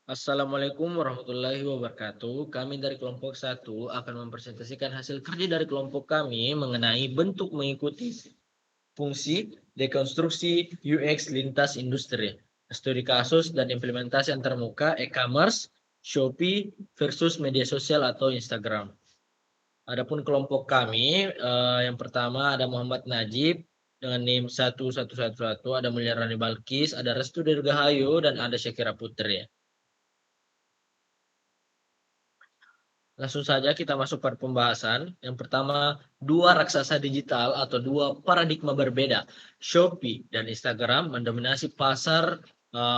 Assalamualaikum warahmatullahi wabarakatuh. Kami dari kelompok satu akan mempresentasikan hasil kerja dari kelompok kami mengenai bentuk mengikuti fungsi dekonstruksi UX lintas industri, studi kasus dan implementasi antarmuka e-commerce, Shopee versus media sosial atau Instagram. Adapun kelompok kami, yang pertama ada Muhammad Najib dengan NIM 1111, ada Mulyarani Balkis, ada Restu Dirgahayu, dan ada Syakira Putri. Langsung saja kita masuk pada pembahasan. Yang pertama, dua raksasa digital atau dua paradigma berbeda, Shopee dan Instagram mendominasi pasar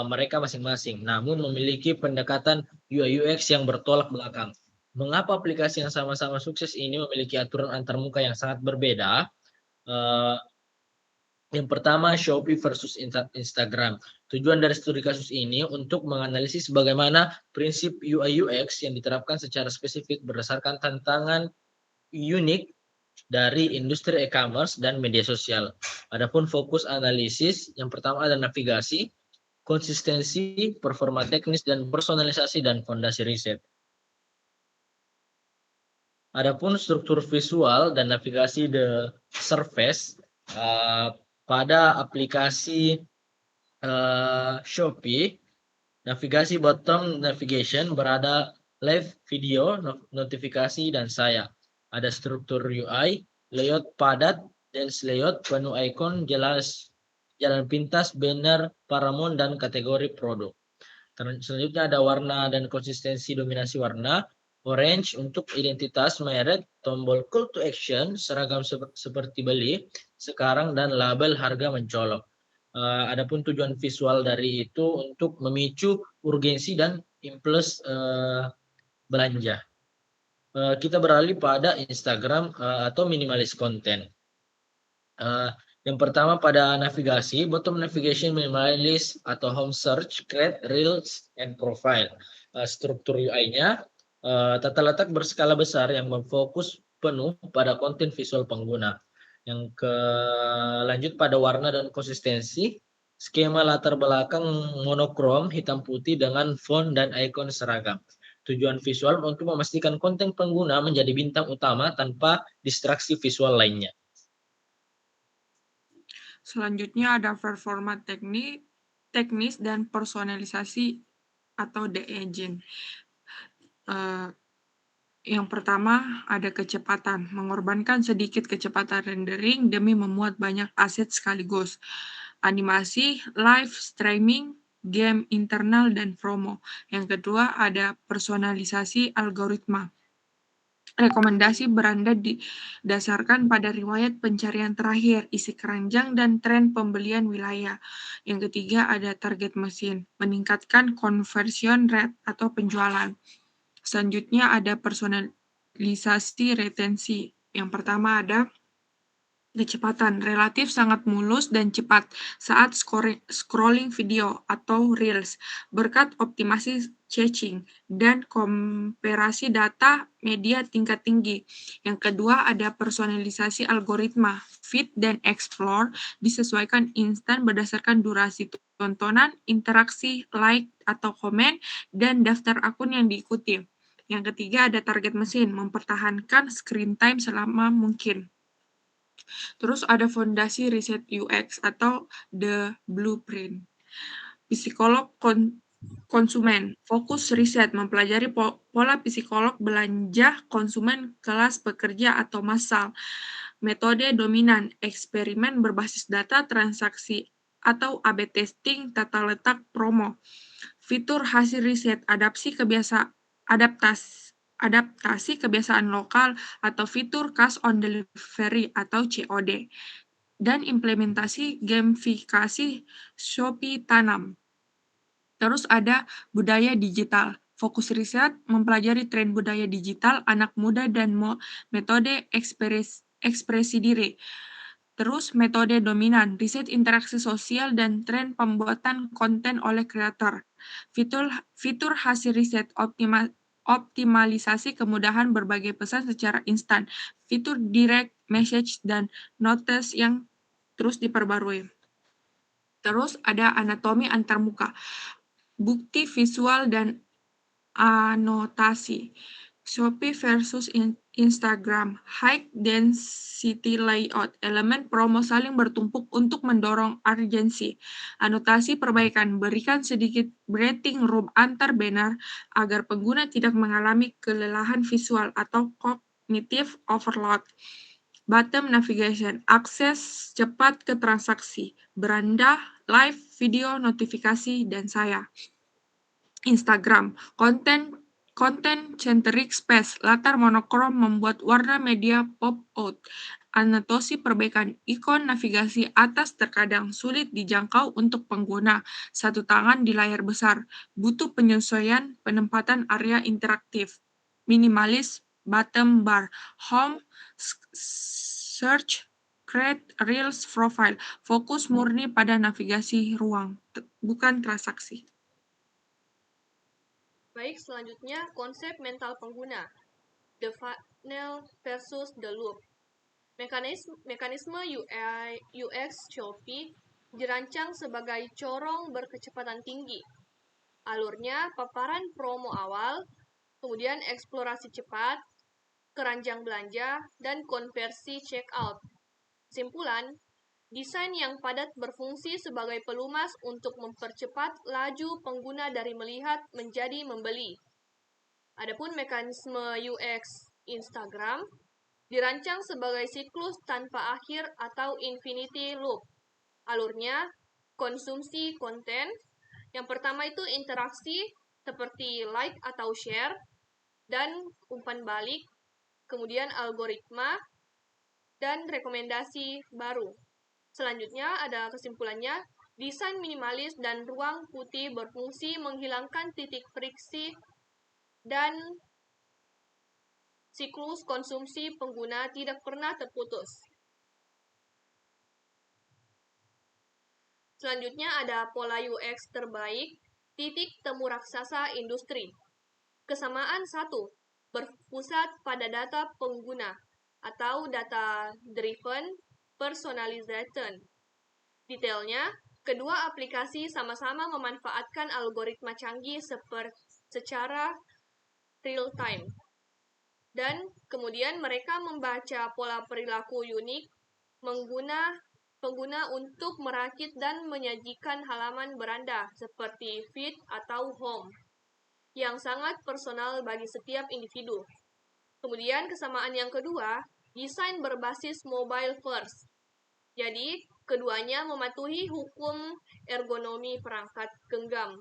mereka masing-masing, namun memiliki pendekatan UI UX yang bertolak belakang. Mengapa aplikasi yang sama-sama sukses ini memiliki aturan antarmuka yang sangat berbeda? Eh, yang pertama, Shopee versus Instagram. Tujuan dari studi kasus ini untuk menganalisis bagaimana prinsip UI UX yang diterapkan secara spesifik berdasarkan tantangan unik dari industri e-commerce dan media sosial. Adapun fokus analisis, yang pertama ada navigasi, konsistensi, performa teknis, dan personalisasi dan fondasi riset. Adapun struktur visual dan navigasi the surface pada aplikasi Shopee, navigasi bottom navigation berada live video, notifikasi, dan saya. Ada struktur UI, layout padat, dense layout, penuh icon, jelas jalan pintas, banner, paramount, dan kategori produk. Selanjutnya ada warna dan konsistensi dominasi warna. Orange untuk identitas merek, tombol call to action, seragam seperti beli, sekarang, dan label harga mencolok. Adapun tujuan visual dari itu untuk memicu urgensi dan impuls belanja. Kita beralih pada Instagram atau minimalis konten. Yang pertama pada navigasi, bottom navigation minimalis atau home search, create, reels, and profile. Struktur UI-nya, tata letak berskala besar yang memfokus penuh pada konten visual pengguna. Yang lanjut pada warna dan konsistensi, skema latar belakang monokrom hitam putih dengan font dan ikon seragam. Tujuan visual untuk memastikan konten pengguna menjadi bintang utama tanpa distraksi visual lainnya. Selanjutnya ada performa teknis dan personalisasi atau The Agent. Yang pertama ada kecepatan, mengorbankan sedikit kecepatan rendering demi memuat banyak aset sekaligus. Animasi, live streaming, game internal, dan promo. Yang kedua ada personalisasi algoritma. Rekomendasi beranda didasarkan pada riwayat pencarian terakhir, isi keranjang, dan tren pembelian wilayah. Yang ketiga ada target mesin, meningkatkan conversion rate atau penjualan. Selanjutnya ada personalisasi retensi. Yang pertama ada kecepatan, relatif sangat mulus dan cepat saat scrolling video atau reels berkat optimasi caching dan komparasi data media tingkat tinggi. Yang kedua ada personalisasi algoritma, feed dan explore disesuaikan instan berdasarkan durasi tontonan, interaksi, like atau komen, dan daftar akun yang diikuti. Yang ketiga ada target mesin, mempertahankan screen time selama mungkin. Terus ada fondasi riset UX atau The Blueprint. Psikolog konsumen, fokus riset mempelajari pola psikolog belanja konsumen kelas pekerja atau massal. Metode dominan, eksperimen berbasis data transaksi atau A/B testing tata letak promo. Fitur hasil riset, adaptasi kebiasaan lokal atau fitur cash on delivery atau COD, dan implementasi gamifikasi Shopee Tanam. Terus ada budaya digital. Fokus riset mempelajari tren budaya digital, anak muda, dan metode ekspresi diri. Terus metode dominan, riset interaksi sosial dan tren pembuatan konten oleh kreator. Fitur hasil riset, optimalisasi kemudahan berbagi pesan secara instan. Fitur direct message dan notes yang terus diperbarui. Terus ada anatomi antarmuka. Bukti visual dan anotasi. Shopee versus Instagram. High density layout. Elemen promo saling bertumpuk untuk mendorong urgensi. Anotasi perbaikan. Berikan sedikit breathing room antar banner agar pengguna tidak mengalami kelelahan visual atau cognitive overload. Bottom navigation. Akses cepat ke transaksi. Beranda, live, video, notifikasi, dan saya. Instagram, konten centric space, latar monokrom membuat warna media pop out. Anotasi perbaikan ikon navigasi atas terkadang sulit dijangkau untuk pengguna satu tangan di layar besar. Butuh penyesuaian penempatan area interaktif. Minimalis bottom bar, home, search, create, reels, profile. Fokus murni pada navigasi ruang, bukan transaksi. Baik, selanjutnya konsep mental pengguna, the funnel versus the loop. Mekanisme UI, UX Shopee dirancang sebagai corong berkecepatan tinggi. Alurnya paparan promo awal, kemudian eksplorasi cepat, keranjang belanja, dan konversi checkout. Kesimpulan, desain yang padat berfungsi sebagai pelumas untuk mempercepat laju pengguna dari melihat menjadi membeli. Adapun mekanisme UX Instagram dirancang sebagai siklus tanpa akhir atau infinity loop. Alurnya, konsumsi konten. Yang pertama itu interaksi seperti like atau share dan umpan balik, kemudian algoritma dan rekomendasi baru. Selanjutnya ada kesimpulannya, desain minimalis dan ruang putih berfungsi menghilangkan titik friksi dan siklus konsumsi pengguna tidak pernah terputus. Selanjutnya ada pola UX terbaik, titik temu raksasa industri. Kesamaan 1, berpusat pada data pengguna atau data-driven personalization. Detailnya, kedua aplikasi sama-sama memanfaatkan algoritma canggih secara real-time. Dan kemudian mereka membaca pola perilaku unik pengguna untuk merakit dan menyajikan halaman beranda seperti feed atau home yang sangat personal bagi setiap individu. Kemudian kesamaan yang kedua, desain berbasis mobile first. Jadi, keduanya mematuhi hukum ergonomi perangkat genggam.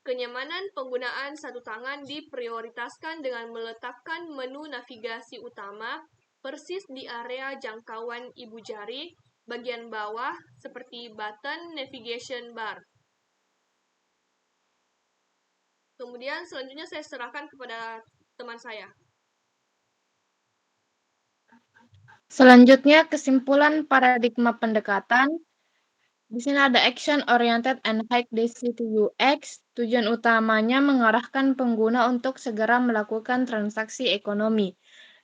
Kenyamanan penggunaan satu tangan diprioritaskan dengan meletakkan menu navigasi utama persis di area jangkauan ibu jari bagian bawah seperti button navigation bar. Kemudian selanjutnya saya serahkan kepada teman saya. Selanjutnya, kesimpulan paradigma pendekatan. Di sini ada action oriented and high density UX. Tujuan utamanya mengarahkan pengguna untuk segera melakukan transaksi ekonomi.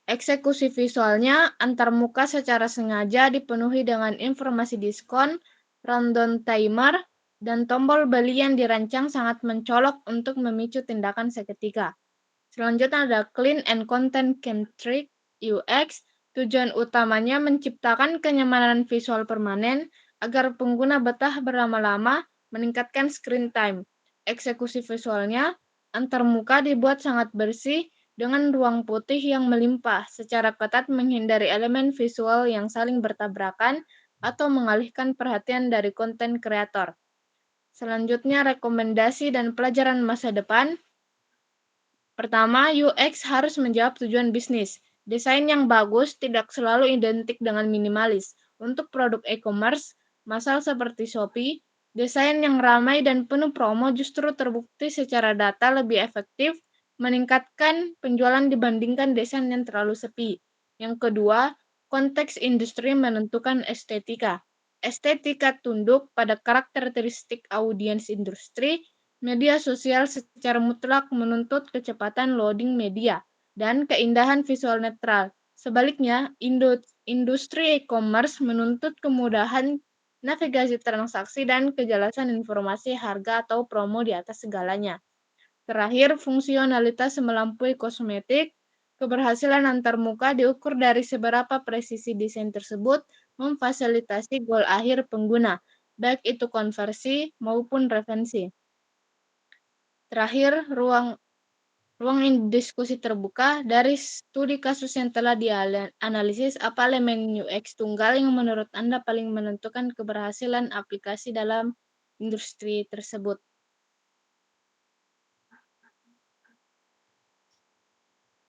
Eksekusi visualnya antarmuka secara sengaja dipenuhi dengan informasi diskon, rundown timer, dan tombol beli yang dirancang sangat mencolok untuk memicu tindakan seketika. Selanjutnya ada clean and content-centric UX. Tujuan utamanya menciptakan kenyamanan visual permanen agar pengguna betah berlama-lama, meningkatkan screen time. Eksekusi visualnya antarmuka dibuat sangat bersih dengan ruang putih yang melimpah, secara ketat menghindari elemen visual yang saling bertabrakan atau mengalihkan perhatian dari konten kreator. Selanjutnya, rekomendasi dan pelajaran masa depan. Pertama, UX harus menjawab tujuan bisnis. Desain yang bagus tidak selalu identik dengan minimalis. Untuk produk e-commerce, masal seperti Shopee, desain yang ramai dan penuh promo justru terbukti secara data lebih efektif meningkatkan penjualan dibandingkan desain yang terlalu sepi. Yang kedua, konteks industri menentukan estetika. Estetika tunduk pada karakteristik audiens industri. Media sosial secara mutlak menuntut kecepatan loading media dan keindahan visual netral. Sebaliknya, industri e-commerce menuntut kemudahan navigasi transaksi, dan kejelasan informasi harga atau promo di atas segalanya. Terakhir, fungsionalitas melampaui kosmetik. Keberhasilan antarmuka diukur dari seberapa presisi desain tersebut memfasilitasi goal akhir pengguna, baik itu konversi maupun retensi. Terakhir, ruang diskusi terbuka. Dari studi kasus yang telah dianalisis, apa elemen UX tunggal yang menurut Anda paling menentukan keberhasilan aplikasi dalam industri tersebut?